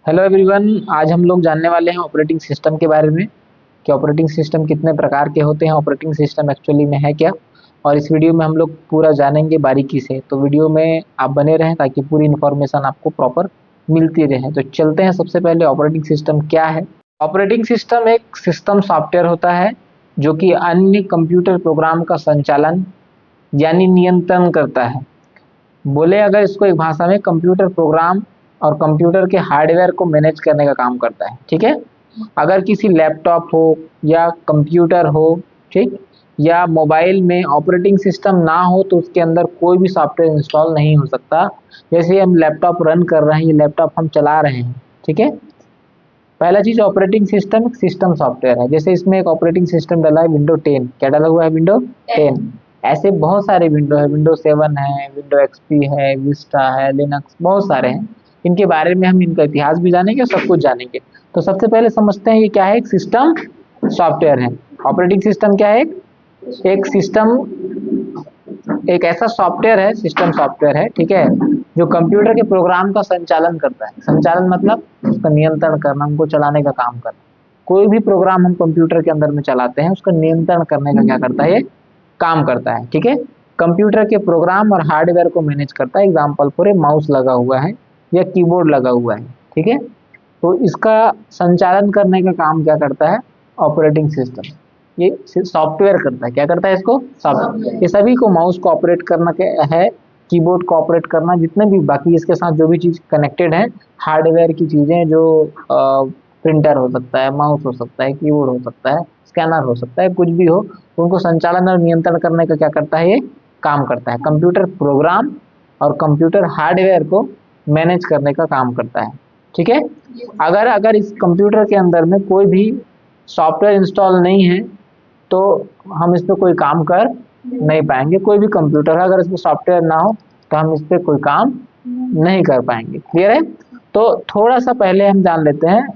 Hello everyone. आज हम लोग जानने वाले हैं ऑपरेटिंग सिस्टम के बारे में कि ऑपरेटिंग सिस्टम कितने प्रकार के होते हैं, ऑपरेटिंग सिस्टम एक्चुअली में है क्या। और इस वीडियो में हम लोग पूरा जानेंगे बारीकी से, तो वीडियो में आप बने रहें ताकि पूरी इन्फॉर्मेशन आपको प्रॉपर मिलती रहे। तो चलते हैं, सबसे पहले ऑपरेटिंग सिस्टम क्या है। ऑपरेटिंग सिस्टम एक सिस्टम सॉफ्टवेयर होता है जो कि अन्य कंप्यूटर प्रोग्राम का संचालन यानी नियंत्रण करता है। बोले अगर इसको एक भाषा में, कंप्यूटर प्रोग्राम और कंप्यूटर के हार्डवेयर को मैनेज करने का काम करता है। ठीक है। अगर किसी लैपटॉप हो या कंप्यूटर हो, ठीक, या मोबाइल में ऑपरेटिंग सिस्टम ना हो तो उसके अंदर कोई भी सॉफ्टवेयर इंस्टॉल नहीं हो सकता। जैसे हम लैपटॉप रन कर रहे हैं, ये लैपटॉप हम चला रहे हैं, ठीक है। पहला चीज, ऑपरेटिंग सिस्टम एक सिस्टम सॉफ्टवेयर है। जैसे इसमें एक ऑपरेटिंग सिस्टम डाला है विंडो 10, क्या डाला हुआ है, विंडो 10। ऐसे बहुत सारे विंडो है, विंडो 7 है, विंडो एक्सपी है, विस्टा है, लिनक्स, बहुत सारे हैं। इनके बारे में हम इनका इतिहास भी जानेंगे, सब कुछ जानेंगे। तो सबसे पहले समझते हैं ये क्या है। एक सिस्टम सॉफ्टवेयर है। ऑपरेटिंग सिस्टम क्या है? एक सिस्टम, एक ऐसा सॉफ्टवेयर है, सिस्टम सॉफ्टवेयर है, ठीक है, जो कंप्यूटर के प्रोग्राम का संचालन करता है। संचालन मतलब उसका नियंत्रण करना, उनको चलाने का काम करना। कोई भी प्रोग्राम हम कंप्यूटर के अंदर में चलाते हैं, उसका नियंत्रण करने का क्या करता है, ये काम करता है। ठीक है। कंप्यूटर के प्रोग्राम और हार्डवेयर को मैनेज करता है। एग्जाम्पल फॉर ए माउस लगा हुआ है या कीबोर्ड लगा हुआ है, ठीक है। तो इसका संचालन करने का काम क्या करता है, ऑपरेटिंग सिस्टम। ये सॉफ्टवेयर करता है। क्या करता है इसको, सॉफ्टवेयर। ये सभी को, माउस को ऑपरेट करना क्या है, कीबोर्ड को ऑपरेट करना, जितने भी बाकी इसके साथ जो भी चीज कनेक्टेड है, हार्डवेयर की चीजें, जो प्रिंटर हो सकता है, माउस हो सकता है, कीबोर्ड हो सकता है, स्कैनर हो सकता है, कुछ भी हो, उनको संचालन और नियंत्रण करने का क्या करता है, ये काम करता है। कंप्यूटर प्रोग्राम और कंप्यूटर हार्डवेयर को मैनेज करने का काम करता है। ठीक है। अगर अगर इस कंप्यूटर के अंदर में कोई भी सॉफ्टवेयर इंस्टॉल नहीं है तो हम इस पे कोई काम कर नहीं पाएंगे। कोई भी कंप्यूटर है, अगर इसमें सॉफ्टवेयर ना हो तो हम इस पे कोई काम नहीं कर पाएंगे। क्लियर है। तो थोड़ा सा पहले हम जान लेते हैं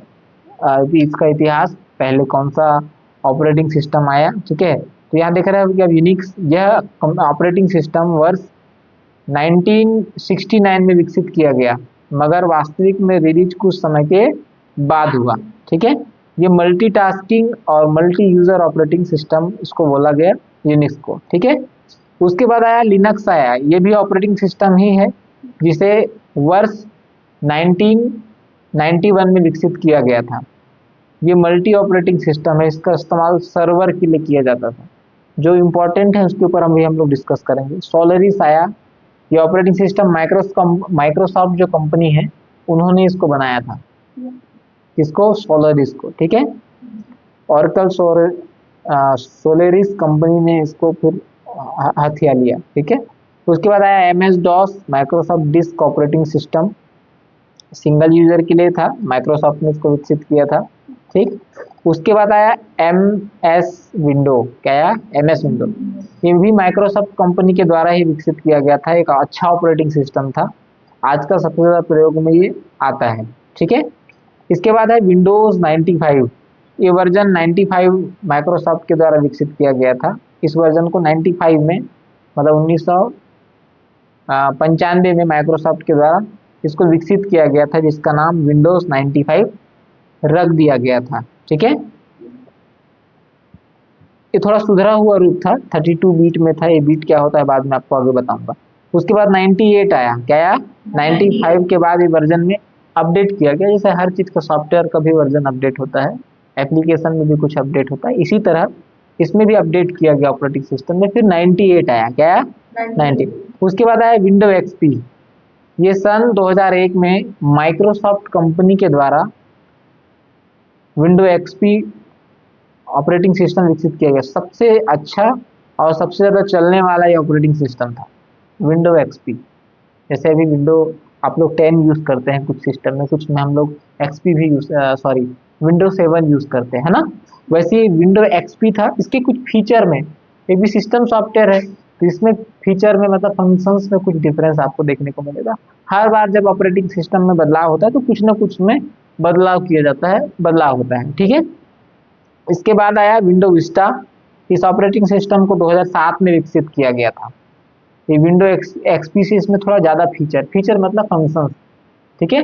इसका इतिहास, पहले कौन सा ऑपरेटिंग सिस्टम आया। ठीक है। तो यहाँ देख रहे हैं कि अब यूनिक्स, यह ऑपरेटिंग सिस्टम वर्ष 1969 में विकसित किया गया, मगर वास्तविक में रिलीज कुछ समय के बाद हुआ। ठीक है। ये मल्टीटास्किंग और मल्टी यूजर ऑपरेटिंग सिस्टम इसको बोला गया, यूनिक्स को। ठीक है। उसके बाद आया लिनक्स आया, ये भी ऑपरेटिंग सिस्टम ही है, जिसे वर्ष 1991 में विकसित किया गया था। ये मल्टी ऑपरेटिंग सिस्टम है, इसका इस्तेमाल सर्वर के लिए किया जाता था। जो इम्पोर्टेंट है उसके ऊपर हम लोग डिस्कस करेंगे। सोलरिस आया, ये ऑपरेटिंग सिस्टम माइक्रोसॉफ्ट जो कंपनी है, उन्होंने इसको बनाया था। किसको, सोलरिस को। ठीक है। ऑरेकल सोलरिस कंपनी ने इसको फिर हथिया लिया। ठीक है। उसके बाद आया MS DOS, Microsoft disk operating system, single user के लिए था, माइक्रोसॉफ्ट ने इसको विकसित किया था। ठीक। उसके बाद आया MS विंडो, क्या आया, MS विंडो। ये भी माइक्रोसॉफ्ट कंपनी के द्वारा ही विकसित किया गया था, एक अच्छा ऑपरेटिंग सिस्टम था। आज का सबसे ज्यादा प्रयोग में ये आता है। ठीक है। इसके बाद है विंडोज 95, ये वर्जन 95 माइक्रोसॉफ्ट के द्वारा विकसित किया गया था। इस वर्जन को 95 में, मतलब 1995 में माइक्रोसॉफ्ट के द्वारा इसको विकसित किया गया था, जिसका नाम विंडोज 95 रख दिया गया था। ठीक है। ये थोड़ा सुधरा हुआ रूप था, 32 बीट में था। ये बीट क्या होता है बाद में आपको आगे बताऊंगा। उसके बाद 98 आया, क्या आया, 95 के बाद ये वर्जन में अपडेट किया गया। जैसे हर चीज का, सॉफ्टवेयर का भी वर्जन अपडेट होता है, एप्लीकेशन में भी कुछ अपडेट होता है, इसी तरह इसमें भी अपडेट किया गया ऑपरेटिंग सिस्टम में। फिर 98 आया, क्या आया, 90। उसके बाद आया विंडो एक्सपी। ये सन 2001 में माइक्रोसॉफ्ट कंपनी के द्वारा विंडो एक्सपी ऑपरेटिंग सिस्टम विकसित किया गया। सबसे अच्छा और सबसे ज्यादा चलने वाला ये ऑपरेटिंग सिस्टम था, विंडो एक्सपी। जैसे अभी विंडो आप लोग 10 यूज करते हैं कुछ सिस्टम में, कुछ में हम लोग एक्सपी भी यूज, सॉरी, विंडो 7 यूज करते हैं ना। वैसे ही विंडो एक्सपी था। इसके कुछ फीचर में, एक भी सिस्टम सॉफ्टवेयर है तो इसमें फीचर में, मतलब फंक्शंस में कुछ डिफरेंस आपको देखने को मिलेगा। हर बार जब ऑपरेटिंग सिस्टम में बदलाव होता है तो कुछ ना कुछ में बदलाव किया जाता है, बदलाव होता है। ठीक है। इसके बाद आया विंडो विस्टा। इस ऑपरेटिंग सिस्टम को 2007 में विकसित किया गया था। ये विंडो एक्सपी से इसमें थोड़ा ज्यादा फीचर, फीचर मतलब फंक्शंस, ठीक है,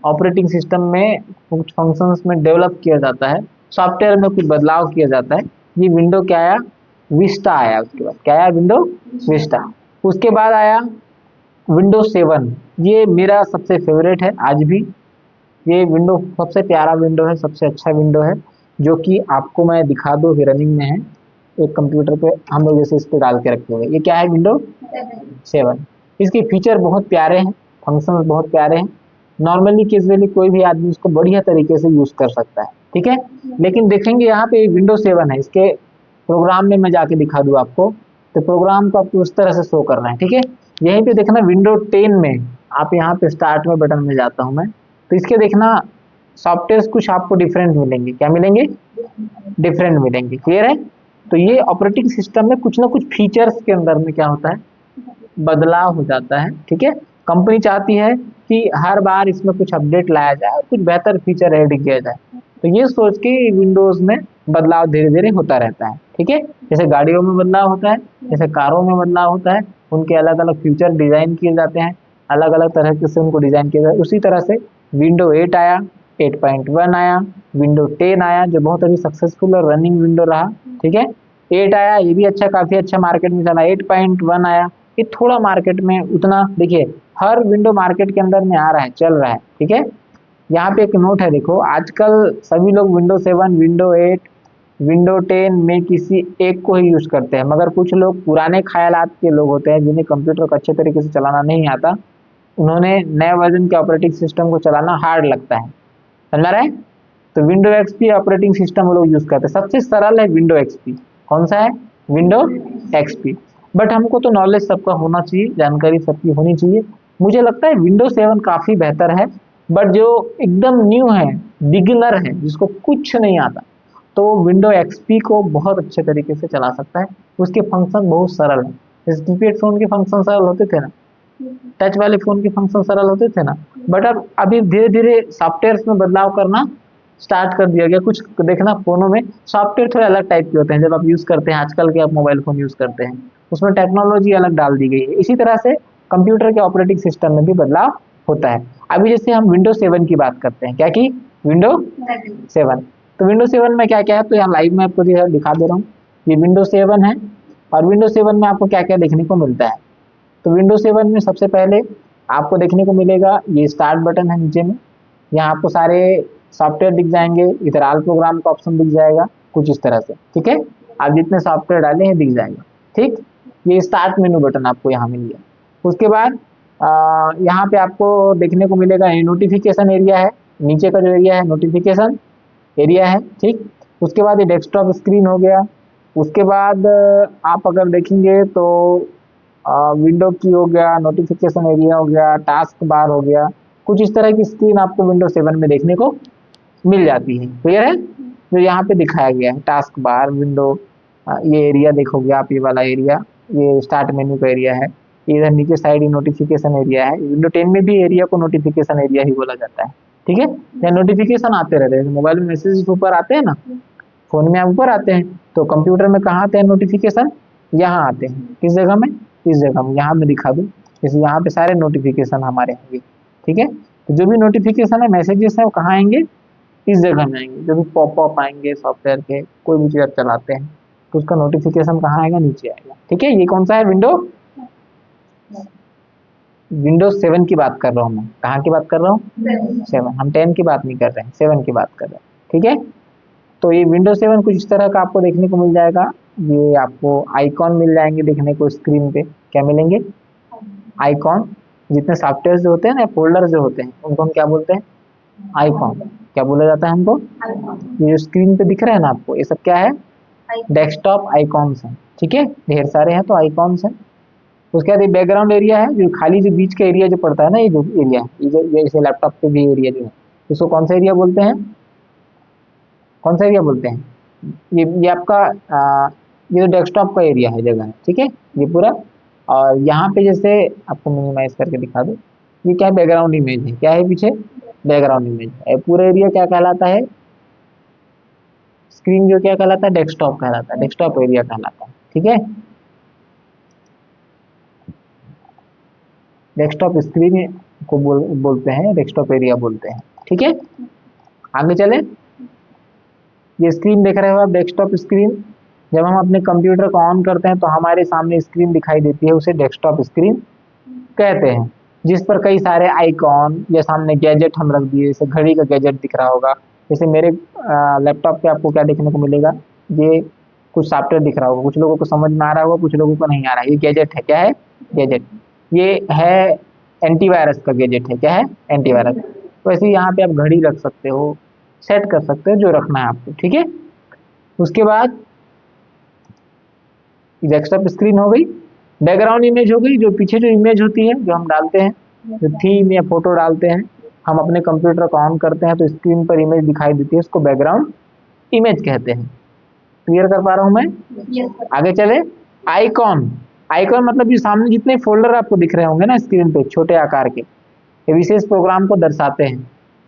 ऑपरेटिंग सिस्टम में कुछ फंक्शंस में डेवलप किया जाता है, सॉफ्टवेयर में कुछ बदलाव किया जाता है। ये विंडो क्या आया, विस्टा आया। उसके बाद क्या आया, विंडो विस्टा। उसके बाद आया विंडो 7। ये मेरा सबसे फेवरेट है आज भी। ये विंडो सबसे प्यारा विंडो है, सबसे अच्छा विंडो है, जो कि आपको मैं दिखा दूँ कि रनिंग में है एक कंप्यूटर पे, हम लोग जैसे इस पे डाल के रखे हुए। ये क्या है, विंडो 7। इसके फीचर बहुत प्यारे हैं, फंक्शन बहुत प्यारे हैं। नॉर्मली कैजुअली कोई भी आदमी इसको बढ़िया तरीके से यूज कर सकता है, ठीक है। लेकिन देखेंगे यहाँ पे विंडो 7 है, इसके प्रोग्राम में मैं जाके दिखा दूँ आपको, तो प्रोग्राम को आपको उस तरह से शो करना है, ठीक है। यहीं पे देखना विंडो 10 में, आप यहाँ पे स्टार्ट में बटन में जाता हूँ मैं, तो इसके देखना सॉफ्टवेयर कुछ आपको डिफरेंट मिलेंगे। क्या मिलेंगे, डिफरेंट मिलेंगे, क्लियर है। तो ये ऑपरेटिंग सिस्टम में कुछ ना कुछ फीचर्स के अंदर में क्या होता है, बदलाव हो जाता है, ठीक है। कंपनी चाहती है कि हर बार इसमें कुछ अपडेट लाया जाए और कुछ बेहतर फीचर ऐड किया जाए, तो ये सोच के विंडोज में बदलाव धीरे धीरे होता रहता है, ठीक है। जैसे गाड़ियों में बदलाव होता है, जैसे कारों में बदलाव होता है, उनके अलग अलग फीचर डिजाइन किए जाते हैं, अलग अलग तरह से उनको डिजाइन किया जाता है। उसी तरह से विंडो 8 आया, 8.1 आया, विंडो 10 आया जो बहुत अभी सक्सेसफुल और रनिंग विंडो रहा, ठीक है। 8 आया, ये भी अच्छा, काफी अच्छा मार्केट में चला। 8.1 आया, ये थोड़ा मार्केट में उतना, देखिए हर विंडो मार्केट के अंदर में आ रहा है, चल रहा है, ठीक है। यहाँ पे एक नोट है, देखो आजकल सभी लोग विंडो 7, विंडो 8, विंडो 10 में किसी एक को ही यूज करते हैं, मगर कुछ लोग पुराने ख्यालात के लोग होते हैं जिन्हें कंप्यूटर को अच्छे तरीके से चलाना नहीं आता, उन्होंने नए वर्जन के ऑपरेटिंग सिस्टम को चलाना हार्ड लगता है, समझ रहे हैं। तो विंडो एक्सपी ऑपरेटिंग सिस्टम वो लोग यूज करते हैं, सबसे सरल है विंडो एक्सपी। कौन सा है, विंडो एक्सपी। बट हमको तो नॉलेज सबका होना चाहिए, जानकारी सबकी होनी चाहिए। मुझे लगता है विंडो 7 काफी बेहतर है, बट जो एकदम न्यू है, बिगिनर है, जिसको कुछ नहीं आता, तो विंडो एक्सपी को बहुत अच्छे तरीके से चला सकता है। उसके फंक्शन बहुत सरल है, जैसे कीपैड फोन के फंक्शन सरल होते थे ना, टच वाले फोन के फंक्शन सरल होते थे ना, बट अब अभी धीरे धीरे सॉफ्टवेयर में बदलाव करना स्टार्ट कर दिया गया। कुछ देखना फोनों में सॉफ्टवेयर थोड़े अलग टाइप के होते हैं, जब आप यूज करते हैं, आजकल के आप मोबाइल फोन यूज करते हैं, उसमें टेक्नोलॉजी अलग डाल दी गई है। इसी तरह से कंप्यूटर के ऑपरेटिंग सिस्टम में भी बदलाव होता है। अभी जैसे हम विंडो 7 की बात करते हैं, क्या की, विंडो 7। तो विंडो 7 में क्या क्या है, तो यहाँ लाइव में आपको दिखा दे रहा हूँ। ये विंडो 7 है, और विंडो 7 में आपको क्या क्या देखने को मिलता है। तो विंडो 7 में सबसे पहले आपको देखने को मिलेगा ये स्टार्ट बटन है नीचे में, यहाँ आपको सारे सॉफ्टवेयर दिख जाएंगे, इधर ऑल प्रोग्राम का ऑप्शन दिख जाएगा, कुछ इस तरह से, ठीक है। आप जितने सॉफ्टवेयर डाले हैं दिख जाएगा, ठीक। ये स्टार्ट मेनू बटन आपको यहाँ मिल गया। उसके बाद यहाँ पे आपको देखने को मिलेगा नोटिफिकेशन एरिया है, नीचे का जो एरिया है नोटिफिकेशन एरिया है, ठीक। उसके बाद ये डेस्कटॉप स्क्रीन हो गया। उसके बाद आप अगर देखेंगे तो विंडो की हो गया, नोटिफिकेशन एरिया हो गया, टास्क बार हो गया, कुछ इस तरह की स्क्रीन आपको विंडो 7 में देखने को मिल जाती है, क्लियर है। जो यहाँ पे दिखाया गया है टास्क बार, विंडो, ये एरिया देखोगे आप, ये वाला एरिया, ये स्टार्ट मेन्यू का एरिया है। इधर नीचे साइड नोटिफिकेशन एरिया है। विंडो 10 में भी एरिया को नोटिफिकेशन एरिया ही बोला जाता है, ठीक है। यहाँ नोटिफिकेशन आते रहते हैं, मोबाइल में मैसेज ऊपर आते हैं ना, फोन में आप ऊपर आते हैं, तो कंप्यूटर में कहाँ आते हैं नोटिफिकेशन, यहाँ आते हैं, किस जगह में, इस जगह में। यहाँ मैं दिखा दूँ, जैसे यहाँ पे सारे नोटिफिकेशन हमारे होंगे, ठीक है। तो जो भी नोटिफिकेशन है, मैसेजेस है, वो कहाँ आएंगे, इस जगह में आएंगे। जो भी पॉपअप आएंगे सॉफ्टवेयर के, कोई भी चीज आप चलाते हैं, तो उसका नोटिफिकेशन कहाँ आएगा, नीचे आएगा, ठीक है। ये कौन सा है, विंडो विंडोज 7 की बात कर रहा हूँ मैं, कहाँ की बात कर रहा हूँ, 7। हम 10 की बात नहीं कर रहे हैं, 7 की बात कर रहे हैं, ठीक है। तो ये विंडो 7 कुछ इस तरह का आपको देखने को मिल जाएगा। ये आपको आइकॉन मिल जाएंगे देखने को स्क्रीन पे, क्या मिलेंगे, आइकॉन। जितने सॉफ्टवेयर जो होते हैं ना, फोल्डर जो होते हैं, उनको हम क्या बोलते हैं, आइकॉन। क्या बोला जाता है हमको, ये जो स्क्रीन पे दिख रहा है ना आपको, ये सब क्या है, डेस्कटॉप आइकॉन्स हैं, ठीक है। ढेर सारे हैं तो आइकॉन्स हैं। उसके बाद ये बैकग्राउंड एरिया है, जो खाली जो बीच का एरिया जो पड़ता है ना, ये जो एरिया है, ये जो जैसे लैपटॉप पे भी एरिया जो है, इसको कौन सा एरिया बोलते हैं, कौन सा एरिया बोलते हैं, ये आपका ये जो डेस्कटॉप का एरिया है, जगह है, ठीक है, ये पूरा। और यहाँ पे जैसे आपको मिनिमाइज करके दिखा दूँ, ये क्या है, बैकग्राउंड इमेज है, क्या है पीछे, बैकग्राउंड इमेज है। पूरा एरिया क्या कहलाता है, स्क्रीन जो क्या कहलाता है, डेस्कटॉप कहलाता है, डेस्कटॉप एरिया कहलाता है, ठीक है। डेस्कटॉप स्क्रीन को बोलते हैं, डेस्कटॉप एरिया बोलते हैं। ठीक है, आगे चले। ये स्क्रीन देख रहे हो आप, डेस्कटॉप स्क्रीन। जब हम अपने कंप्यूटर को ऑन करते हैं तो हमारे सामने स्क्रीन दिखाई देती है, उसे डेस्कटॉप स्क्रीन कहते हैं, जिस पर कई सारे आइकॉन या सामने गैजेट हम रख दिए, जैसे घड़ी का गैजेट दिख रहा होगा। जैसे मेरे लैपटॉप पे आपको क्या देखने को मिलेगा, ये कुछ सॉफ्टवेयर दिख रहा होगा, कुछ लोगों को समझ में आ रहा होगा, कुछ लोगों को नहीं आ रहा है। ये गैजेट है, क्या है? गैजेट। ये है एंटीवायरस का गैजेट है, क्या है? एंटीवायरस। वैसे ही यहाँ पे आप घड़ी रख सकते हो, सेट कर सकते हो जो रखना है आपको। ठीक है, उसके बाद डेस्कटॉप स्क्रीन हो गई। बैकग्राउंड इमेज हो गई, जो पीछे जो इमेज होती है जो हम डालते हैं, जो थीम या फोटो डालते हैं, हम अपने कंप्यूटर को ऑन करते हैं तो स्क्रीन पर इमेज दिखाई देती है, उसको बैकग्राउंड इमेज कहते हैं। क्लियर कर पा रहा हूं मैं? आगे चले। आइकॉन। आइकॉन मतलब ये सामने जितने फोल्डर आपको दिख रहे होंगे ना स्क्रीन पे, छोटे आकार के, ये विशेष प्रोग्राम को दर्शाते हैं।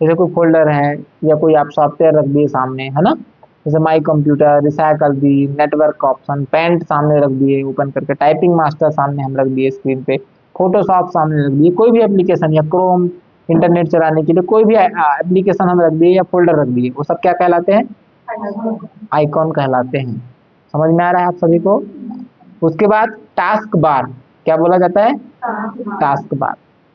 जैसे कोई फोल्डर है या कोई आप सॉफ्टवेयर रख दिए सामने, है ना, जैसे माई कंप्यूटर, रिसाइकल दी, नेटवर्क ऑप्शन, पेंट सामने रख दिए ओपन करके, टाइपिंग मास्टर सामने हम रख दिए स्क्रीन पे, फोटोशॉप सामने रख दिए, कोई भी एप्लीकेशन या क्रोम इंटरनेट चलाने के लिए कोई भी एप्लीकेशन हम रख दिए या फोल्डर रख दिए, वो सब क्या कहलाते हैं? आइकॉन कहलाते हैं। समझ में आ रहा है आप सभी को? उसके बाद टास्क बार, क्या बोला जाता है? Task bar.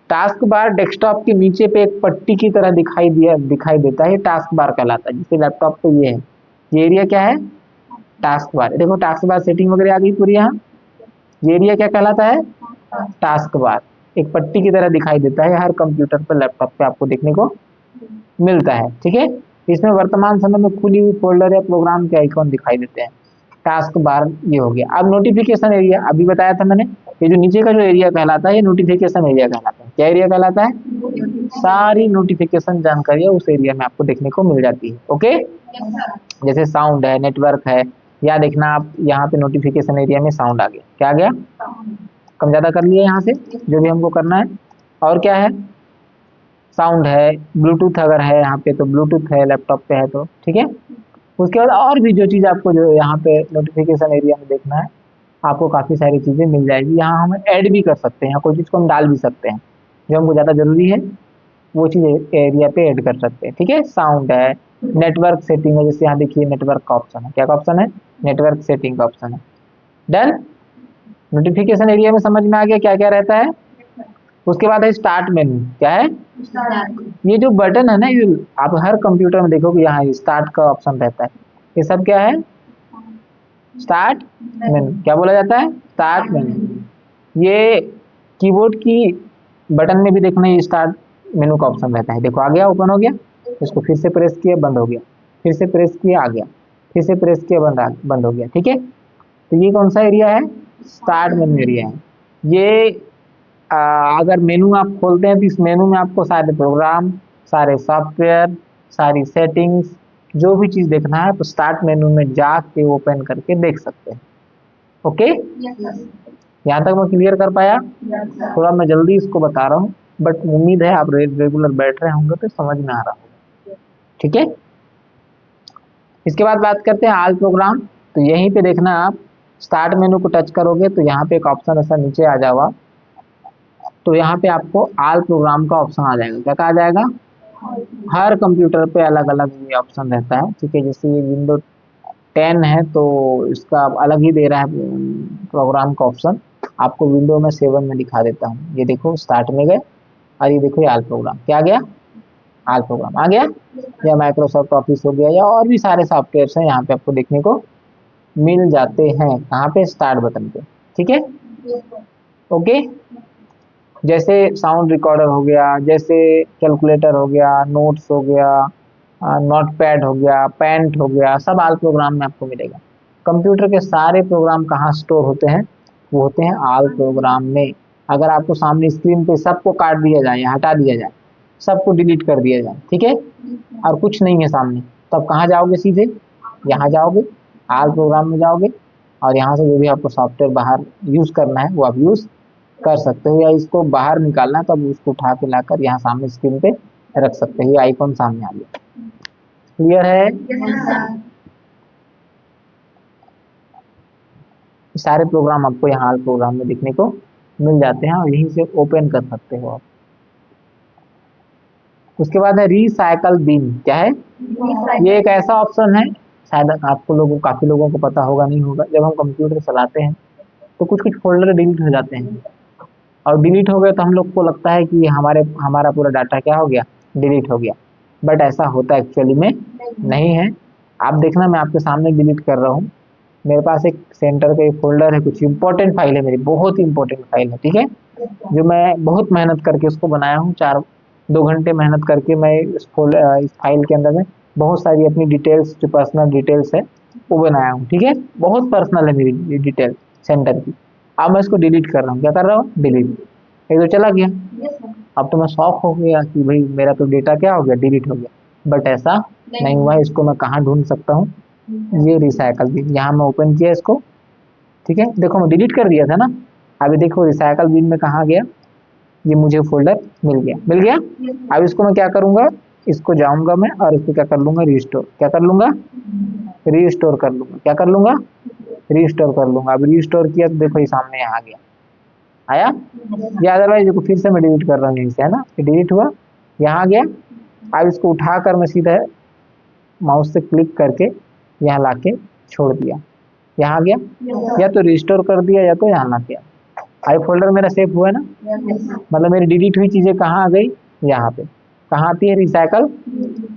Task bar desktop के नीचे पे एक पट्टी की तरह दिखाई देता है, टास्क बार कहलाता है। जिससे लैपटॉप पे ये है, ये एरिया क्या है? Task bar. देखो टास्क बार सेटिंग वगैरह आ गई पूरी यहाँ। ये एरिया क्या कहलाता है? Task bar. एक पट्टी की तरह दिखाई देता है, हर कंप्यूटर पर, लैपटॉप पे आपको देखने को मिलता है। ठीक है, इसमें वर्तमान समय में खुली हुई फोल्डर या प्रोग्राम के आइकॉन दिखाई देते हैं। टास्क बार ये हो गया। अब नोटिफिकेशन एरिया, अभी बताया था मैंने, ये जो नीचे का जो एरिया कहलाता है, ये नोटिफिकेशन एरिया कहलाता है। क्या एरिया कहलाता है? सारी नोटिफिकेशन जानकारियां उस एरिया में आपको देखने को मिल जाती है। ओके, जैसे साउंड है, नेटवर्क है, या देखना आप यहाँ पे नोटिफिकेशन एरिया में साउंड आ गया, क्या आ गया? कम ज्यादा कर लिया यहाँ से जो भी हमको करना है। और क्या है? साउंड है, ब्लूटूथ अगर है यहाँ पे तो ब्लूटूथ है, लैपटॉप पे है तो। ठीक है, उसके बाद और भी जो चीज़ आपको जो यहाँ पे नोटिफिकेशन एरिया में देखना है, आपको काफ़ी सारी चीज़ें मिल जाएगी। यहाँ हम ऐड भी कर सकते हैं, कोई चीज़ को हम डाल भी सकते हैं, जो हमको ज़्यादा ज़रूरी है वो चीज़ एरिया पे ऐड कर सकते हैं। ठीक है, साउंड है, नेटवर्क सेटिंग है, जैसे यहाँ देखिए नेटवर्क का ऑप्शन है, क्या का ऑप्शन है? नेटवर्क सेटिंग का ऑप्शन है। डन। नोटिफिकेशन एरिया में समझ में आ गया क्या क्या रहता है। उसके बाद है स्टार्ट मेन्यू, क्या है? ये जो बटन है ना, ये आप हर कंप्यूटर में देखोगे यहाँ स्टार्ट का ऑप्शन रहता है। ये सब क्या है? Start menu. क्या बोला जाता है? Start menu. ये कीबोर्ड की बटन में भी देखना, ये स्टार्ट मेनू का ऑप्शन रहता है। देखो आ गया, ओपन हो गया, इसको फिर से प्रेस किया, बंद हो गया, फिर से प्रेस किया, आ गया, फिर से प्रेस किया, बंद हो गया। ठीक है, तो ये कौन सा एरिया है? स्टार्ट मेनू एरिया है। ये अगर मेनू आप खोलते हैं तो इस मेनू में आपको सारे प्रोग्राम, सारे सॉफ्टवेयर, सारी सेटिंग्स, जो भी चीज़ देखना है तो स्टार्ट मेनू में जाके ओपन करके देख सकते हैं। ओके, यहाँ तक मैं क्लियर कर पाया? थोड़ा मैं जल्दी इसको बता रहा हूँ, बट उम्मीद है आप रेगुलर बैठ रहे होंगे तो समझ में आ रहा होगा। ठीक है, इसके बाद बात करते हैं आल प्रोग्राम। तो यहीं पे देखना, आप स्टार्ट मेनू को टच करोगे तो यहाँ पे एक ऑप्शन ऐसा नीचे आ जाएगा, तो यहाँ पे आपको आल प्रोग्राम का ऑप्शन आ जाएगा। क्या कहा जाएगा? हर कंप्यूटर पे अलग अलग ये ऑप्शन रहता है। ठीक है, जैसे ये विंडो 10 है तो इसका अलग ही दे रहा है प्रोग्राम का ऑप्शन। आपको विंडो में 7 में दिखा देता हूँ। ये देखो स्टार्ट में गए और ये देखो ये आल प्रोग्राम, क्या आ गया? आल प्रोग्राम आ गया। या माइक्रोसॉफ्ट ऑफिस हो गया, या और भी सारे सॉफ्टवेयर हैं यहाँ पे आपको देखने को मिल जाते हैं। कहाँ पे? स्टार्ट बटन पे। ठीक है, ओके। जैसे साउंड रिकॉर्डर हो गया, जैसे कैलकुलेटर हो गया, नोट्स हो गया, नोट पैड हो गया, पेंट हो गया, सब आल प्रोग्राम में आपको मिलेगा। कंप्यूटर के सारे प्रोग्राम कहाँ स्टोर होते हैं? वो होते हैं आल प्रोग्राम में। अगर आपको सामने स्क्रीन पे सबको काट दिया जाए या हटा दिया जाए, सबको डिलीट कर दिया जाए, ठीक है, और कुछ नहीं है सामने, तब कहाँ जाओगे? सीधे यहाँ जाओगे, आल प्रोग्राम में जाओगे, और यहाँ से जो भी आपको सॉफ्टवेयर बाहर यूज करना है वो आप यूज कर सकते हो, या इसको बाहर निकालना है तो अब उसको उठा के लाकर यहाँ सामने स्क्रीन पे रख सकते हैं। ये आइकॉन सामने आ गया। क्लियर है? सारे प्रोग्राम आपको यहाँ हाल प्रोग्राम में दिखने को मिल जाते हैं और यहीं से ओपन कर सकते हो आप। उसके बाद है रिसाइकल बिन। क्या है? ये एक ऐसा ऑप्शन है, शायद आपको लोगों काफी लोगों को पता होगा नहीं होगा, जब हम कंप्यूटर चलाते हैं तो कुछ कुछ फोल्डर डिलीट हो जाते हैं, और डिलीट हो गए तो हम लोग को लगता है कि हमारा पूरा डाटा क्या हो गया, डिलीट हो गया। बट ऐसा होता एक्चुअली में नहीं है। आप देखना, मैं आपके सामने डिलीट कर रहा हूँ। मेरे पास एक सेंटर का एक फोल्डर है, कुछ इंपॉर्टेंट फाइल है मेरी, बहुत ही इंपॉर्टेंट फाइल है, ठीक है, जो मैं बहुत मेहनत करके उसको बनाया हूँ, 2 घंटे मेहनत करके मैं इस फाइल के अंदर में बहुत सारी अपनी डिटेल्स, जो पर्सनल डिटेल्स है वो बनाया हूँ, ठीक है, बहुत पर्सनल है मेरी डिटेल सेंटर की। अब मैं इसको डिलीट कर रहा हूँ। क्या कर रहा हूँ? डिलीट। ये तो चला गया। अब तो मैं शॉक हो गया कि भाई मेरा तो डेटा क्या हो गया, डिलीट हो गया। बट ऐसा नहीं हुआ है। इसको मैं कहाँ ढूंढ सकता हूँ? ये रिसाइकल बिन, यहाँ मैं ओपन किया इसको, ठीक है, देखो मैं डिलीट कर दिया था ना। अभी देखो रिसाइकल बिन में कहाँ गया, ये मुझे फोल्डर मिल गया, मिल गया। अब इसको मैं क्या करूंगा, इसको जाऊंगा मैं और इसको क्या कर लूंगा, रिस्टोर। क्या कर लूंगा? रिस्टोर कर लूंगा। क्या कर लूंगा? रिस्टोर कर लूंगा। अब रिस्टोर किया तो देखो ये सामने यहाँ आ गया, आया। या अदरवाइज देखो फिर से मैं डिलीट कर रहा हूँ यहीं से, है ना, डिलीट हुआ, यहाँ आ गया। अब इसको उठाकर मैं सीधा माउस से क्लिक करके यहाँ लाके छोड़ दिया, यहाँ आ गया। या तो रिस्टोर कर दिया या तो यहाँ ला दिया। आई फोल्डर मेरा सेव हुआ है ना, मतलब मेरी डिलीट हुई चीजें कहाँ आ गई, यहाँ पे। कहाँ आती है? रिसाइकल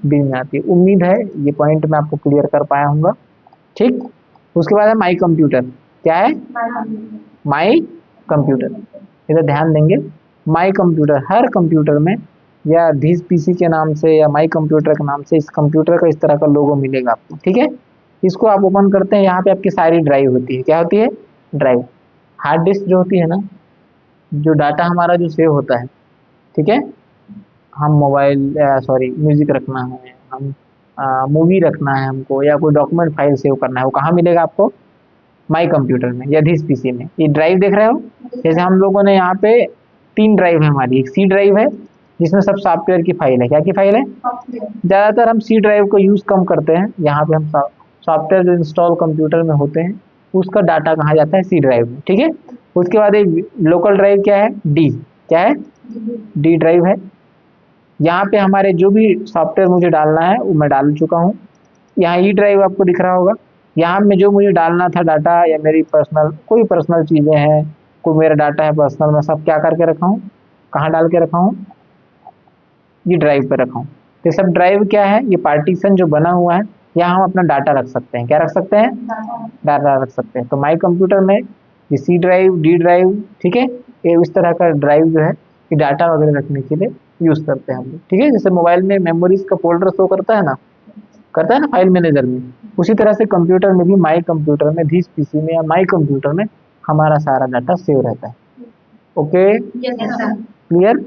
बिन में आती है। उम्मीद है ये पॉइंट मैं आपको क्लियर कर पाया हूँ, ठीक। उसके बाद है माई कंप्यूटर। क्या है? My computer. इधर ध्यान देंगे, माई कंप्यूटर, हर कंप्यूटर में या धीस पीसी के नाम से या माई कंप्यूटर के नाम से इस कंप्यूटर का इस तरह का लोगो मिलेगा आपको, ठीक है। इसको आप ओपन करते हैं, यहाँ पे आपकी सारी ड्राइव होती है। क्या होती है? ड्राइव। हार्ड डिस्क जो होती है ना, जो डाटा हमारा जो सेव होता है, ठीक है, हम मोबाइल, सॉरी, म्यूजिक रखना है, हम मूवी रखना है हमको, या कोई डॉक्यूमेंट फाइल सेव करना है, वो कहाँ मिलेगा आपको? माई कंप्यूटर में या धीस पीसी में। ये ड्राइव देख रहे हो, जैसे हम लोगों ने यहाँ पे 3 ड्राइव है हमारी। एक सी ड्राइव है जिसमें सब सॉफ्टवेयर की फाइल है। क्या की फाइल है? ज्यादातर हम सी ड्राइव को यूज कम करते हैं। यहाँ पे हम सॉफ्टवेयर जो इंस्टॉल कंप्यूटर में होते हैं उसका डाटा कहाँ जाता है? सी ड्राइव में, ठीक है। उसके बाद एक लोकल ड्राइव क्या है? डी। क्या है? डी ड्राइव है। यहाँ पे हमारे जो भी सॉफ्टवेयर मुझे डालना है वो मैं डाल चुका हूँ। यहाँ ई ड्राइव आपको दिख रहा होगा, यहाँ में जो मुझे डालना था डाटा, या मेरी पर्सनल कोई पर्सनल चीजें हैं, कोई मेरा डाटा है पर्सनल, मैं सब क्या करके रखा हूँ, कहाँ डाल के रखा हूँ? ये ड्राइव पे रखा हूँ। तो सब ड्राइव क्या है? ये पार्टीशन जो बना हुआ है, यहाँ हम अपना डाटा रख सकते हैं। क्या रख सकते हैं? डाटा रख सकते हैं। तो माई कंप्यूटर में ये सी ड्राइव, डी ड्राइव, ठीक है, ये इस तरह का ड्राइव जो है ये डाटा वगैरह रखने के लिए यूज करते हैं हम लोग, ठीक है। जैसे मोबाइल में मेमोरीज का फोल्डर शो करता है ना फाइल मैनेजर में, उसी तरह से कंप्यूटर में भी माई कंप्यूटर में, धीस पीसी में या माई कंप्यूटर में हमारा सारा डाटा सेव रहता है। Okay, clear.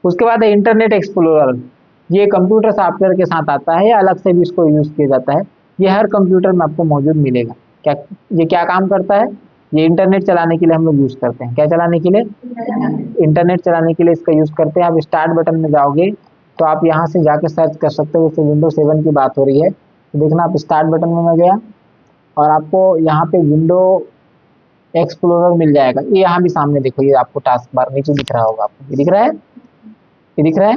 उसके बाद है इंटरनेट एक्सप्लोरर। ये कंप्यूटर सॉफ्टवेयर के साथ आता है या अलग से भी इसको यूज किया जाता है। ये हर कंप्यूटर में आपको मौजूद मिलेगा। क्या ये क्या काम करता है? ये इंटरनेट चलाने के लिए हम लोग यूज करते हैं। क्या चलाने के लिए? इंटरनेट चलाने के लिए इसका यूज करते हैं। आप स्टार्ट बटन में जाओगे तो आप यहाँ से जाके सर्च कर सकते हो। जैसे विंडो 7 की बात हो रही है तो देखना, आप स्टार्ट बटन में मैं गया और आपको यहाँ पे विंडो एक्सप्लोरर मिल जाएगा। ये यहाँ भी सामने देखो, ये आपको टास्क बार नीचे दिख रहा होगा, आपको ये दिख रहा है, ये दिख रहा है।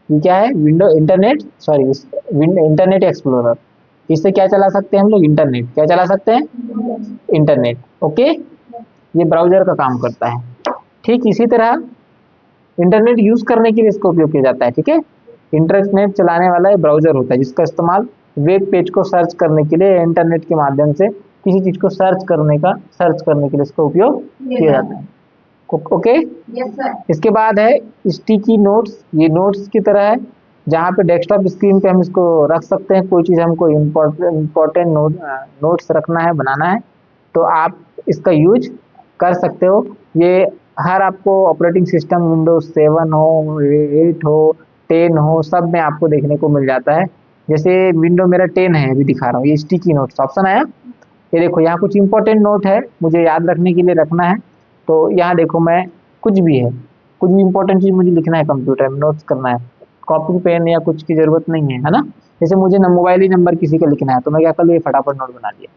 ये क्या है? Window internet, sorry, window internet explorer. इससे क्या चला सकते हैं हम लोग? इंटरनेट। क्या चला सकते हैं? इंटरनेट। ओके, ये ब्राउजर का काम करता है। ठीक इसी तरह इंटरनेट यूज करने के लिए इसका उपयोग किया जाता है, ठीक है। इंटरनेट चलाने वाला एक ब्राउजर होता है जिसका इस्तेमाल वेब पेज को सर्च करने के लिए, इंटरनेट के माध्यम से किसी चीज को सर्च करने के लिए इसका उपयोग किया जाता है। ओके, इसके बाद है स्टिकी नोट्स। ये नोट्स की तरह है जहाँ पे डेस्कटॉप स्क्रीन पे हम इसको रख सकते हैं। कोई चीज़ हमको इम्पोर्टेंट नोट्स रखना है, बनाना है, तो आप इसका यूज कर सकते हो। ये हर आपको ऑपरेटिंग सिस्टम, विंडोज 7 हो, 8 हो, 10 हो, सब में आपको देखने को मिल जाता है। जैसे विंडो मेरा 10 है, अभी दिखा रहा हूँ, ये स्टिकी नोट्स ऑप्शन आया। ये देखो यहाँ कुछ इंपॉर्टेंट नोट है, मुझे याद रखने के लिए रखना है, तो यहाँ देखो मैं कुछ भी है, कुछ भी इंपॉर्टेंट चीज मुझे लिखना है कंप्यूटर में, नोट्स करना है, कॉपी पेन या कुछ की जरूरत नहीं है, है ना। जैसे मुझे मोबाइल ही नंबर किसी का लिखना है तो मैं क्या कर लूँ, फटाफट नोट बना लिया।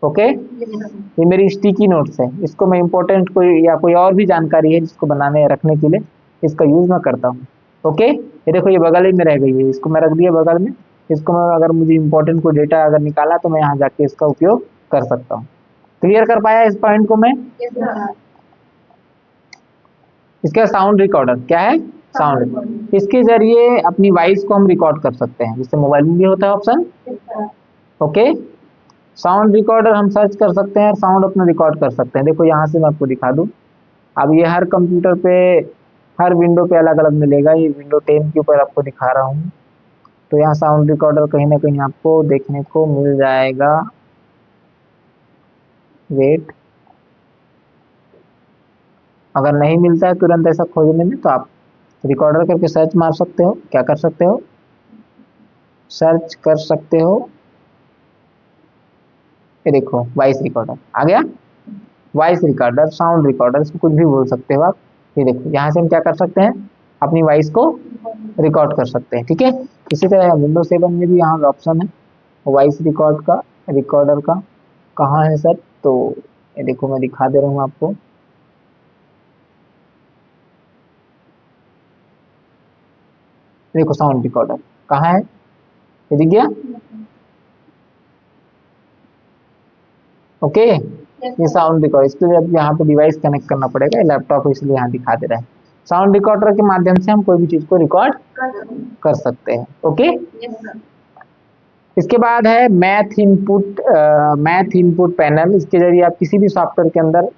ओके, ये मेरी स्टिकी नोट्स है। इसको मैं इंपॉर्टेंट कोई या कोई और भी जानकारी है जिसको बनाने या रखने के लिए इसका यूज मैं करता हूँ। ओके, ये देखो ये बगल ही में रह गई है, इसको मैं रख दिया बगल में। इसको मैं अगर मुझे इंपॉर्टेंट को डेटा अगर निकाला तो मैं यहाँ जाके इसका उपयोग कर सकता हूँ। क्लियर कर पाया इस पॉइंट को मैं? इसका साउंड रिकॉर्डर क्या है? साउंड। इसके जरिए अपनी वॉइस को हम रिकॉर्ड कर सकते हैं, जिससे मोबाइल में भी होता है ऑप्शन। ओके, साउंड रिकॉर्डर हम सर्च कर सकते हैं, साउंड अपना रिकॉर्ड कर सकते हैं। देखो यहाँ से मैं आपको दिखा दूँ, अब ये हर कंप्यूटर पे हर विंडो पे अलग अलग मिलेगा। ये विंडो 10 के ऊपर आपको दिखा रहा हूँ, तो यहाँ साउंड रिकॉर्डर कहीं ना कहीं आपको देखने को मिल जाएगा। वेट, अगर नहीं मिलता है तुरंत ऐसा खोजने में तो आप रिकॉर्डर करके सर्च मार सकते हो। क्या कर सकते हो? सर्च कर सकते हो। ये देखो वॉइस रिकॉर्डर आ गया। वॉइस रिकॉर्डर, साउंड रिकॉर्डर, इसको कुछ भी बोल सकते हो आप। ये देखो यहाँ से हम क्या कर सकते हैं, अपनी वॉइस को रिकॉर्ड कर सकते हैं। ठीक है, इसी तरह विंडोज 7 में भी यहाँ ऑप्शन है वॉइस रिकॉर्ड का, रिकॉर्डर का। कहाँ है सर? तो ये देखो मैं दिखा दे रहा हूँ आपको। देखो साउंड रिकॉर्डर कहाँ है, ये दिख गया। ओके, ये साउंड रिकॉर्डर, इसके लिए अब यहाँ पे डिवाइस कनेक्ट करना पड़ेगा, लैपटॉप इसलिए यहाँ दिखा दे रहा है। साउंड रिकॉर्डर के माध्यम से हम कोई भी चीज को रिकॉर्ड कर सकते हैं। ओके, इसके बाद है math input, math input panel. इसके जरिए आप किसी भी सॉफ्टवेयर के अंदर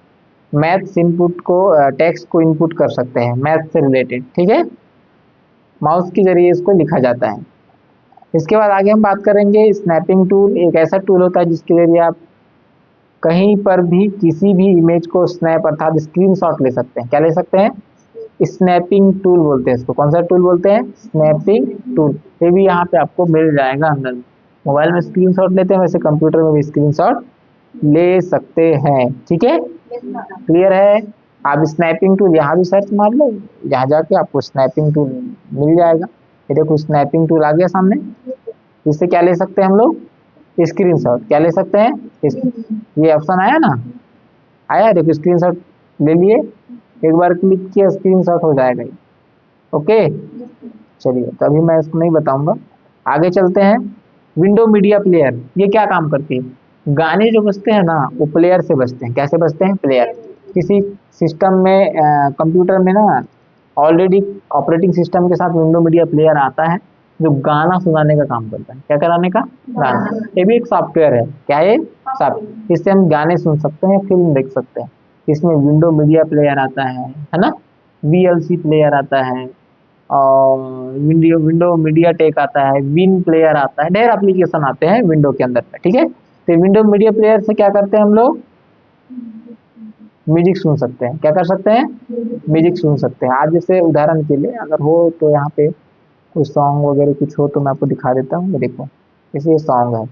मैथ्स इनपुट को, टेक्स्ट को इनपुट कर सकते हैं मैथ से रिलेटेड। ठीक है, माउस के जरिए इसको लिखा जाता है। इसके बाद आगे हम बात करेंगे स्नैपिंग टूल। एक ऐसा टूल होता है जिसके जरिए आप कहीं पर भी किसी भी इमेज को स्नैप अर्थात स्क्रीनशॉट ले सकते हैं। क्या ले सकते हैं? स्नैपिंग टूल बोलते हैं इसको। कौन सा टूल बोलते हैं? Snapping tool. ये भी यहाँ पे आपको मिल जाएगा अंदर। मोबाइल में स्क्रीनशॉट लेते हैं, वैसे कंप्यूटर में भी स्क्रीनशॉट ले सकते हैं। ठीक है, क्लियर है? आप स्नैपिंग टूल यहाँ भी सर्च मार लो, यहाँ जाके आपको स्नैपिंग टूल मिल जाएगा। ये देखो स्नैपिंग टूल आ गया सामने। इससे क्या ले सकते हैं हम लोग? स्क्रीनशॉट। क्या ले सकते हैं? ये ऑप्शन आया ना, आया, देखो स्क्रीनशॉट ले लिए, एक बार क्लिक किया स्क्रीनशॉट हो जाएगा। ओके, चलिए तो अभी मैं इसको नहीं बताऊंगा, आगे चलते हैं। विंडो मीडिया प्लेयर, ये क्या काम करती है? गाने जो बजते हैं ना वो प्लेयर से बजते हैं। कैसे बजते हैं? प्लेयर। किसी सिस्टम में, कंप्यूटर में ना ऑलरेडी ऑपरेटिंग सिस्टम के साथ विंडो मीडिया प्लेयर आता है जो गाना सुनाने का काम करता है। क्या कराने का? गाना। ये भी एक सॉफ्टवेयर है। क्या है? सॉफ्टवेयर। इससे हम गाने सुन सकते हैं, फिल्म देख सकते हैं। इसमें विंडो मीडिया प्लेयर आता है ना, वीएलसी प्लेयर आता है, और विंडो विंडो मीडिया टेक आता है, विन प्लेयर आता है, ढेर एप्लीकेशन आते हैं विंडो के अंदर में। ठीक है, तो विंडो मीडिया प्लेयर से क्या करते हैं हम लोग? म्यूजिक सुन सकते हैं। क्या कर सकते हैं? म्यूजिक सुन सकते हैं। आज जैसे उदाहरण के लिए अगर हो तो यहाँ पे कुछ सॉन्ग वगैरह कुछ हो तो मैं आपको दिखा देता हूँ। ये देखो, जैसे ये सॉन्ग है,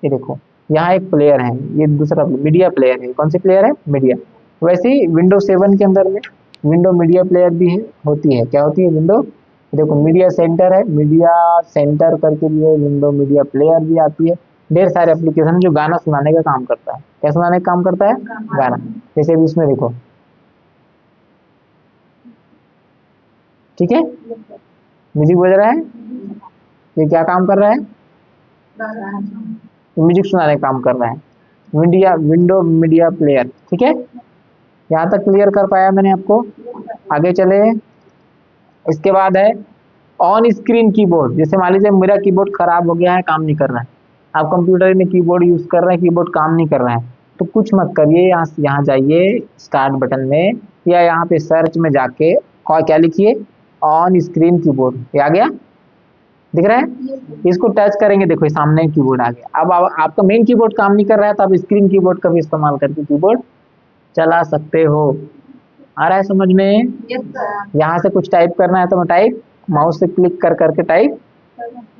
ये देखो यहाँ एक प्लेयर है, ये दूसरा मीडिया प्लेयर है। कौन सी प्लेयर है? मीडिया। वैसे ही विंडो 7 के अंदर में विंडो मीडिया प्लेयर भी है, होती है। क्या होती है? विंडो, देखो मीडिया सेंटर है, मीडिया सेंटर करके भी है, विंडो मीडिया प्लेयर भी आती है। ढेर सारे एप्लीकेशन जो गाना सुनाने का काम करता है। क्या सुनाने का काम करता है? गाना। जैसे भी इसमें देखो, ठीक है, म्यूजिक बज रहा है, ये क्या काम कर रहा है? म्यूजिक सुनाने का काम कर रहा है। Media, window media player. ठीक है, यहाँ तक क्लियर कर पाया मैंने आपको? आगे चले। इसके बाद है ऑन स्क्रीन कीबोर्ड। जैसे मान लीजिए मेरा कीबोर्ड खराब हो गया है, काम नहीं कर रहा है, आप कंप्यूटर में कीबोर्ड यूज कर रहे हैं, कीबोर्ड काम नहीं कर रहा है, तो कुछ मत करिए, यहाँ जाइए स्टार्ट बटन में या यहाँ पे सर्च में जाके क्या लिखिए? On screen keyboard. ये आ गया, दिख रहा है? इसको टच करेंगे, देखो सामने कीबोर्ड आ गया। अब आपका मेन कीबोर्ड काम नहीं कर रहा है तो आप स्क्रीन कीबोर्ड का भी इस्तेमाल करके कीबोर्ड चला सकते हो। आ रहा है समझ में? यहाँ से कुछ टाइप करना है तो मैं टाइप माउस से क्लिक कर करके टाइप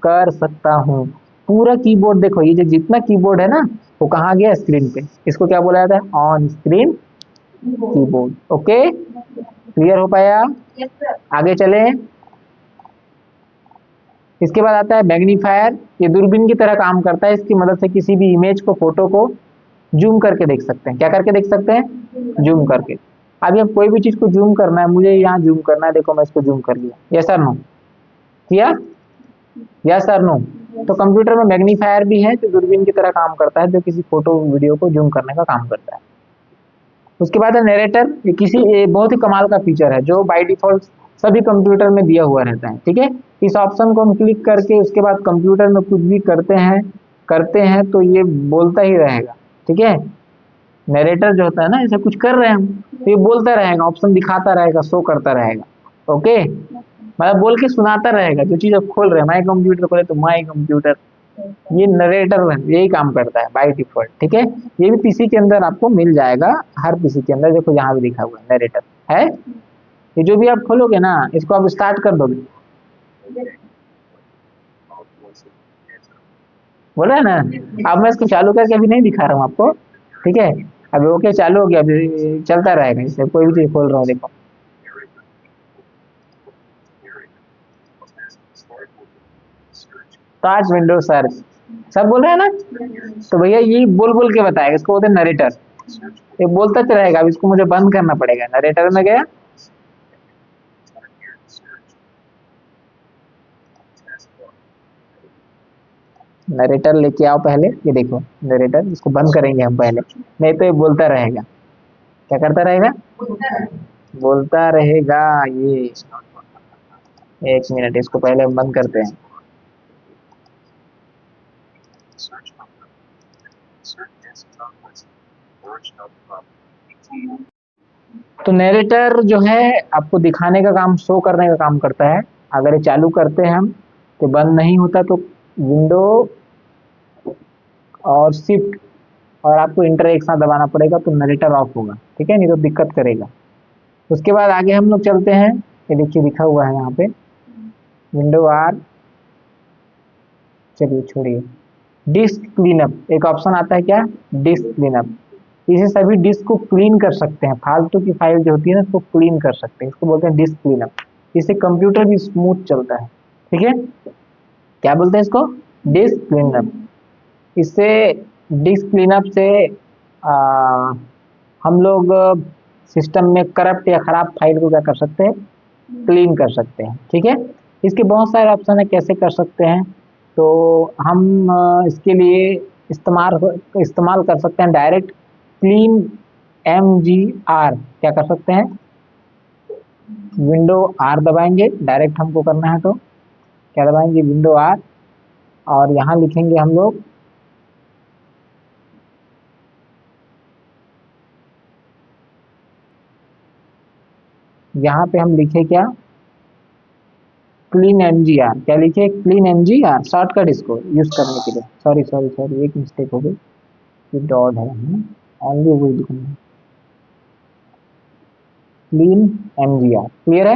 कर सकता हूँ। पूरा कीबोर्ड देखो, ये जो जितना कीबोर्ड है ना वो कहाँ गया? स्क्रीन पे। इसको क्या बोला जाता है? On screen keyboard. Okay, clear हो पाया? आगे चले। इसके बाद आता है मैग्नीफायर। ये दूरबीन की तरह काम करता है, इसकी मदद से किसी भी इमेज को, फोटो को जूम करके देख सकते हैं। क्या करके देख सकते हैं? जूम करके। अभी अब कोई भी चीज को जूम करना है, मुझे यहाँ जूम करना है, देखो मैं इसको जूम कर लिया, यस सर नो किया, यस सर नो। तो कंप्यूटर में मैग्नीफायर भी है जो दूरबीन की तरह काम करता है, जो किसी फोटो वीडियो को जूम करने का काम करता है। उसके बाद है नरेटर, ये बहुत ही कमाल का फीचर है जो बाय डिफॉल्ट सभी कंप्यूटर में दिया हुआ रहता है, ठीक है। इस ऑप्शन को हम क्लिक करके उसके बाद कंप्यूटर में कुछ भी करते हैं तो ये बोलता ही रहेगा, ठीक है। नरेटर जो होता है ना, जैसे कुछ कर रहे हैं हम तो ये बोलता रहेगा, ऑप्शन दिखाता रहेगा, शो करता रहेगा, ओके। मतलब बोल के सुनाता रहेगा, जो चीज आप खोल रहे हैं, माई कंप्यूटर खोले तो माई कंप्यूटर, ये नरेटर यही काम करता है बाय डिफॉल्ट, ठीक है। ये भी पीसी के अंदर आपको मिल जाएगा, हर पीसी के अंदर देखो यहाँ भी लिखा हुआ है नरेटर है। ये जो भी आप खोलोगे ना, इसको आप स्टार्ट कर दोगे, बोला है ना। अब मैं इसको चालू करके अभी नहीं दिखा रहा हूँ आपको, ठीक है। अभी ओके चालू हो गया, अभी चलता रहेगा, इससे कोई भी चीज खोल रहा हूँ देखो। तो आज विंडोज सर्च सब बोल रहे हैं ना, तो भैया ये बोल बोल के बताएगा, इसको बोलते हैं नरेटर। ये बोलता तो रहेगा, अब इसको मुझे बंद करना पड़ेगा, नरेटर में गया। नरेटर लेके आओ पहले, ये देखो नरेटर, इसको बंद करेंगे हम पहले, नहीं तो ये बोलता रहेगा। क्या करता रहेगा, बोलता रहेगा ये। एक मिनट, इसको पहले हम बंद करते हैं। तो नरेटर जो है आपको दिखाने का काम, शो करने का काम करता है। अगर ये चालू करते हैं हम तो बंद नहीं होता, तो विंडो और शिफ्ट और आपको इंटर एक साथ दबाना पड़ेगा तो नरेटर ऑफ होगा, ठीक है, नहीं तो दिक्कत करेगा। उसके बाद आगे हम लोग चलते हैं, ये देखिए लिखा हुआ है यहाँ पे विंडो आर, चलिए छोड़िए। डिस्क क्लीनअप एक ऑप्शन आता है, क्या, डिस्क क्लीनअप। इसे सभी डिस्क को क्लीन कर सकते हैं, फालतू की फाइल जो होती है ना उसको क्लीन कर सकते हैं, इसको बोलते हैं डिस्क क्लीनअप। इससे कंप्यूटर भी स्मूथ चलता है, ठीक है। क्या बोलते हैं इसको, डिस्क क्लीनअप। इससे डिस्क क्लीनअप से आ, हम लोग सिस्टम में करप्ट या खराब फाइल को क्या कर सकते हैं, क्लीन कर सकते हैं, ठीक है। इसके बहुत सारे ऑप्शन है कैसे कर सकते हैं, तो हम इसके लिए इस्तेमाल इस्तेमाल कर सकते हैं डायरेक्ट क्लीन MGR। क्या कर सकते हैं, विंडो आर दबाएंगे, डायरेक्ट हमको करना है तो क्या दबाएंगे, विंडो आर, और यहाँ लिखेंगे हम लोग यहाँ पे हम लिखे क्या, क्लीन MGR। क्या लिखे, क्लीन MGR, शॉर्टकट इसको यूज करने के लिए। सॉरी सॉरी सॉरी, एक मिस्टेक हो गई, ये डॉट है, ओनली वही लिखना है, क्लीन MGR, क्लियर है।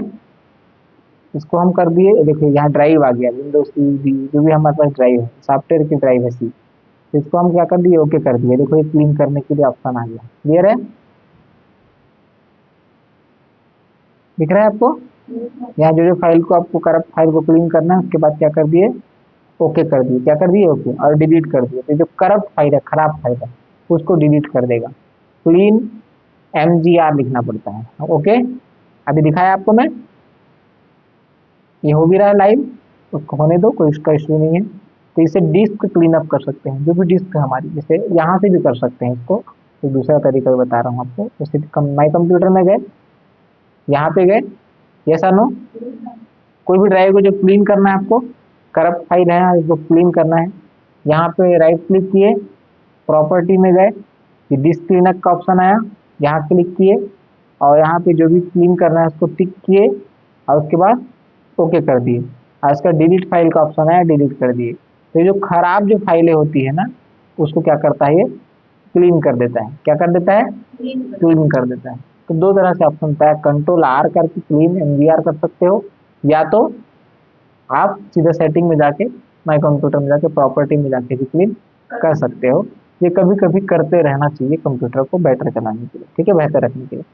इसको हम कर दिए, देखिए यहाँ ड्राइव आ गया, विंडोज सी जो भी हमारे पास ड्राइव है, सॉफ्टवेयर की ड्राइव है सी, तो इसको हम क्या कर दिए, ओके कर दिए, देखो ये क्लीन करने के लिए ऑप्शन आ गया, क्लियर है, दिख रहा है आपको। यहाँ जो जो फाइल को आपको करप्ट फाइल को क्लीन करना है, उसके बाद क्या कर दिए, ओके कर दिए, क्या कर दिए, ओके, और डिलीट कर दिए। तो जो करप्ट फाइल है, खराब फाइल है, उसको डिलीट कर देगा, क्लीन MGR लिखना पड़ता है, ओके। अभी दिखाया आपको मैं, ये हो भी रहा है लाइव, उसको होने दो, कोई इसका इश्यू नहीं है। तो इसे डिस्क क्लीन अप कर सकते हैं, जो भी डिस्क है हमारी, जैसे यहाँ से भी कर सकते हैं इसको, एक दूसरा तरीका बता रहा हूँ आपको। जैसे माई कंप्यूटर में गए, यहाँ पे गए, यस और नो, कोई भी ड्राइव को जो क्लीन करना है आपको, करप्ट फाइल है इसको क्लीन करना है, यहाँ पे राइट क्लिक किए, प्रॉपर्टी में गए, ये डिस्क क्लीनअप का ऑप्शन आया, यहाँ क्लिक किए, और यहाँ पे जो भी क्लीन करना है उसको टिक किए, और उसके बाद ओके कर दिए, और इसका डिलीट फाइल का ऑप्शन आया, डिलीट कर दिए। तो ये जो खराब जो फाइलें होती है ना, उसको क्या करता है, ये क्लीन कर देता है, क्या कर देता है, क्लीन कर देता है। तो दो तरह से ऑप्शन होता है, कंट्रोल R करके क्लीन MGR कर सकते हो, या तो आप सीधा सेटिंग में जाके, माई कंप्यूटर में जाके, प्रॉपर्टी में जाके भी क्लीन कर सकते हो। ये कभी कभी करते रहना चाहिए कंप्यूटर को बेटर चलाने के लिए, ठीक है, बेहतर रखने के लिए।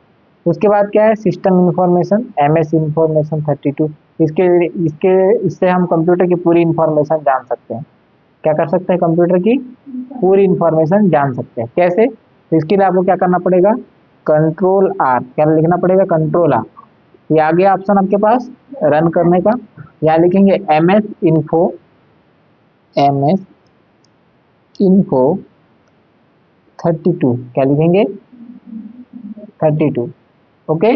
उसके बाद क्या है, सिस्टम इंफॉर्मेशन, MS इंफॉर्मेशन 32। इसके इसके इससे हम कंप्यूटर की पूरी इंफॉर्मेशन जान सकते हैं। क्या कर सकते हैं, कंप्यूटर की पूरी इंफॉर्मेशन जान सकते हैं, कैसे, तो इसके लिए आपको क्या करना पड़ेगा, कंट्रोल आर, क्या लिखना पड़ेगा? Control R. ये आ गया ऑप्शन आपके पास रन करने का। यहाँ लिखेंगे एम एस इन्फो 32, क्या लिखेंगे? 32। ओके,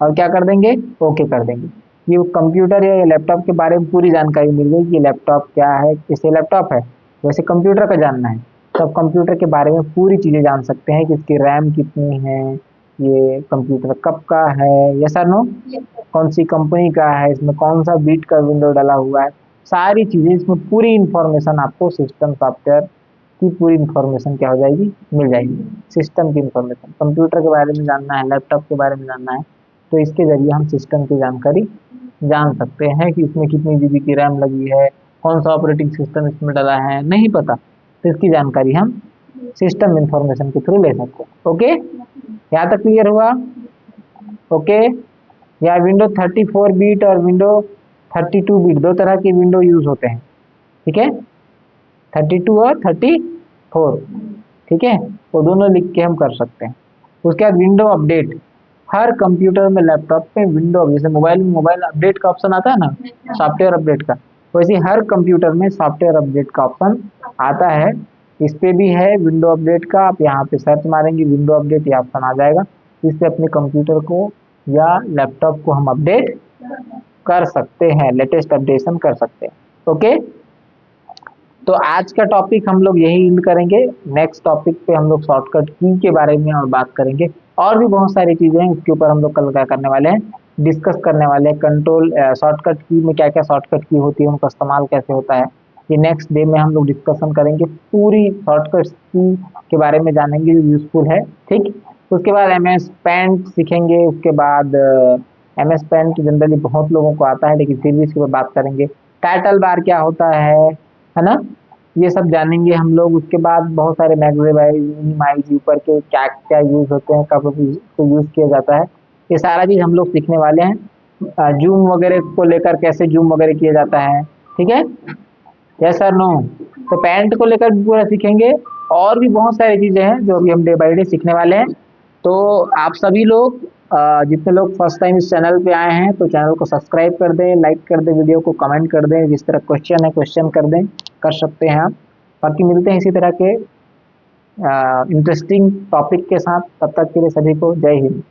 और क्या कर देंगे? ओके कर देंगे। ये कंप्यूटर या लैपटॉप के बारे में पूरी जानकारी मिल गई कि लैपटॉप क्या है, किससे लैपटॉप है। वैसे कंप्यूटर का जानना है तो आप कंप्यूटर के बारे में पूरी चीज़ें जान सकते हैं कि इसकी रैम कितनी है, ये कंप्यूटर कब का है, यस और नो, कौन सी कंपनी का है, इसमें कौन सा बीट का विंडो डाला हुआ है, सारी चीज़ें इसमें पूरी इंफॉर्मेशन आपको सिस्टम सॉफ्टवेयर की पूरी इंफॉर्मेशन क्या हो जाएगी? मिल जाएगी। सिस्टम की इंफॉर्मेशन, कंप्यूटर के बारे में जानना है, लैपटॉप के बारे में जानना है, तो इसके जरिए हम सिस्टम की जानकारी जान सकते हैं कि इसमें कितनी जीबी की रैम लगी है, कौन सा ऑपरेटिंग सिस्टम इसमें डाला है, नहीं पता तो इसकी जानकारी हम सिस्टम इंफॉर्मेशन के थ्रू ले सकते हैं। ओके, यहाँ तक क्लियर हुआ? ओके, या विंडो 34 बीट और विंडो 32 बीट, दो तरह के विंडो यूज होते हैं, ठीक है, 32 और 34, ठीक है, वो दोनों लिख के हम कर सकते हैं। उसके बाद विंडो अपडेट, हर कंप्यूटर में, लैपटॉप पे विंडो, जैसे मोबाइल में मोबाइल अपडेट का ऑप्शन आता है ना, सॉफ्टवेयर अपडेट का, वैसे हर कंप्यूटर में सॉफ्टवेयर अपडेट का ऑप्शन आता है। इस पे भी है विंडो अपडेट का, आप यहाँ पे सर्च मारेंगे विंडो अपडेट, ये ऑप्शन आ जाएगा। इससे अपने कंप्यूटर को या लैपटॉप को हम अपडेट कर सकते हैं, लेटेस्ट अपडेशन कर सकते हैं। ओके, तो आज का टॉपिक हम लोग यही एंड करेंगे। नेक्स्ट टॉपिक पे हम लोग शॉर्टकट की के बारे में और बात करेंगे, और भी बहुत सारी चीजें हैं उसके ऊपर हम लोग कल क्या करने वाले हैं, डिस्कस करने वाले हैं। कंट्रोल शॉर्टकट की में क्या क्या शॉर्टकट की होती है, उनका इस्तेमाल कैसे होता है, ये नेक्स्ट डे में हम लोग डिस्कशन करेंगे। पूरी शॉर्टकट की के बारे में जानेंगे जो यूजफुल है, ठीक। उसके बाद एम एस पेंट सीखेंगे। उसके बाद एम एस पेंट जनरली बहुत लोगों को आता है, लेकिन फिर भी इसके ऊपर बात करेंगे। टाइटल बार क्या होता है ना, ये सब जानेंगे हम लोग। उसके बाद बहुत सारे मैग्नीमाइज ऊपर के क्या क्या यूज होते हैं, कब इसको यूज किया जाता है, ये सारा चीज हम लोग सीखने वाले हैं। जूम वगैरह को लेकर कैसे जूम वगैरह किया जाता है, ठीक है, यस सर नो। तो पैंट को लेकर भी पूरा सीखेंगे, और भी बहुत सारी चीजें हैं जो अभी हम डे बाई डे सीखने वाले हैं। तो आप सभी लोग जितने लोग फर्स्ट टाइम इस चैनल पे आए हैं तो चैनल को सब्सक्राइब कर दें, लाइक कर दें, वीडियो को कमेंट कर दें, जिस तरह क्वेश्चन है क्वेश्चन कर दें, कर सकते हैं आप। बाकी मिलते हैं इसी तरह के इंटरेस्टिंग टॉपिक के साथ, तब तक के लिए सभी को जय हिंद।